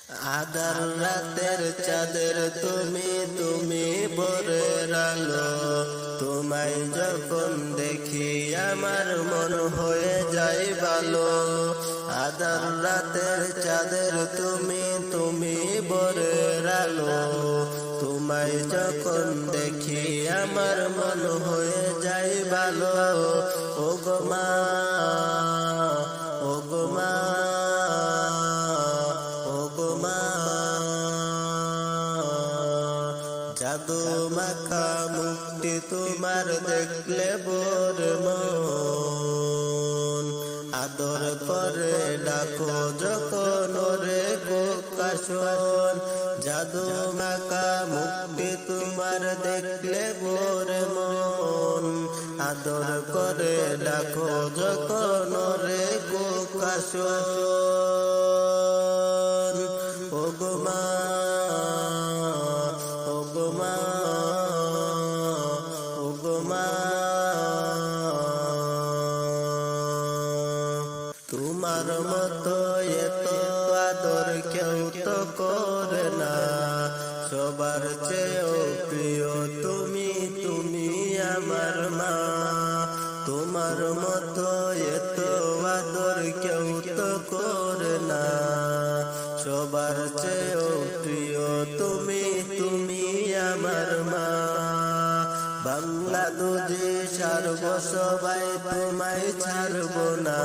আধার রাতের চাঁদের তুমি তুমি ভোরের আলো, তোমায় যখন দেখি আমার মন হয়ে যায় ভালো। আধার রাতের চাঁদের তুমি তুমি ভোরের আলো, তোমায় যখন দেখি আমার মন হয়ে যায় ভালো। ওগো মা, ওগো মা, ওগো মা, জাদু মাখা মুক্তি তোমার দেখলে বোর মন, আদর করে ডাকো যখন রে গোকাশন। জাদু মাখা মুক্তি তোমার দেখলে বোর মন, আদর করে ডাকো যখন রে গোকাশন। ওগো মা, ওগো মা, ওগো মা, তোমার মতো এত আদর কেউ তো করে না, সবার চেয়েও প্রিয় তুমি তুমি আমার মা। তোমার মতো এত আদর কেউ তো করে না, সবার চেয়েও প্রিয় তুমি তুমি আমার মা। বাংলাদেশে সারব সবাই তোমায় ছাড়ব না,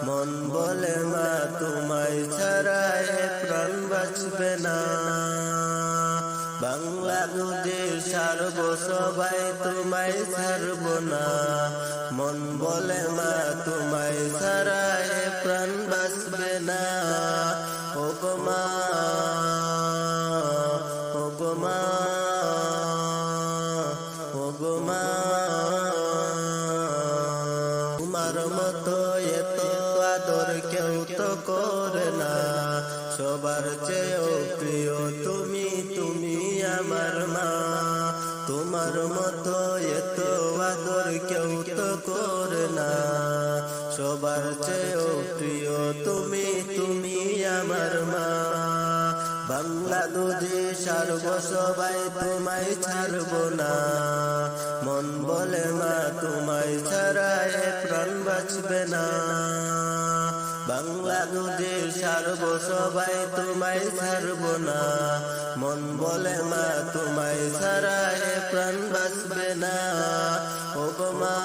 মন বলে মা তোমায় ছাড়া এ প্রাণ বাঁচবে না। বাংলাদেশে সারব সবাই তোমায় ছাড়ব না, মন বলে মা তোমায় ছাড়া এ প্রাণ বাঁচবে না। ওগো মা, ওগো মা, ওগো মা, তোমার মতো এত আদর কেউ তো করে না, সবার চেয়েও প্রিয় তুমি তুমি আমার মা। তোমার মতো এত আদর কেউ তো করে না, সবার চেয়েও প্রিয় তুমি তুমি আমার মা। বাংলাদেশে সারব সবাই তোমায় ছাড়ব না, মন বলে মা তোমায় ছাড়া এ প্রাণ বাঁচবে না। বাংলাদেশে সারব সবাই তোমায় ছাড়ব না, মন বলে মা তোমায় ছাড়া এ প্রাণ বাঁচবে না। ওগো মা।